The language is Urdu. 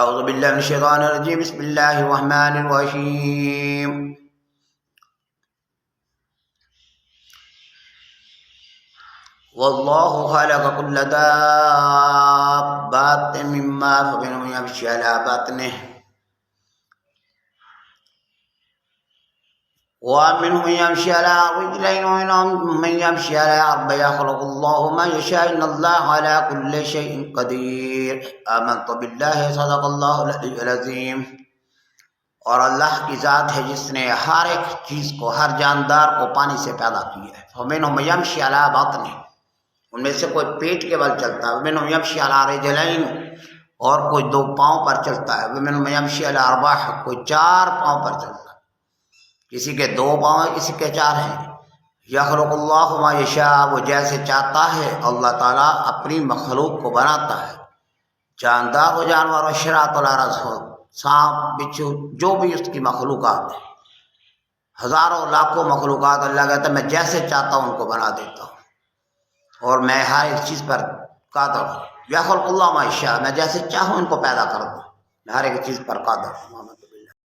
اعوذ باللہ من الشیطان الرجیم بسم اللہ الرحمن الرحیم واللہ خلق كل دابۃ من ماء فمنهم يمشي على بطنه ومنهم يمشي على رجلين ومنهم من يمشي على أربع يخلق الله ما يشاء إن الله على كل شيء قدير آمنت بالله صدق الله العلي العظيم۔ اور اللہ کی ذات ہے جس نے ہر ایک چیز کو، ہر جاندار کو پانی سے پیدا کیا ہے۔ فمنهم يمشي على بطنه، ان میں سے کوئی پیٹ کے بل چلتا ہے، ومنهم يمشي على رجلين، اور کوئی دو پاؤں پر چلتا ہے، ومنهم يمشي على أربع، کوئی چار پاؤں پر چلتا ہے، کسی کے دو پاؤں ہیں، کسی کے چار ہیں۔ یخلق اللہ ما یشاء، وہ جیسے چاہتا ہے اللہ تعالیٰ اپنی مخلوق کو بناتا ہے، جاندار و جانور و شراط الارض ہو، سانپ بچھو جو بھی اس کی مخلوقات ہیں، ہزاروں لاکھوں مخلوقات، اللہ کہتا ہے میں جیسے چاہتا ہوں ان کو بنا دیتا ہوں، اور میں ہر ایک چیز پر قادر ہوں۔ یخلق اللہ ما یشاء، میں جیسے چاہوں ان کو پیدا کر دوں، میں ہر ایک چیز پر قادر ہوں۔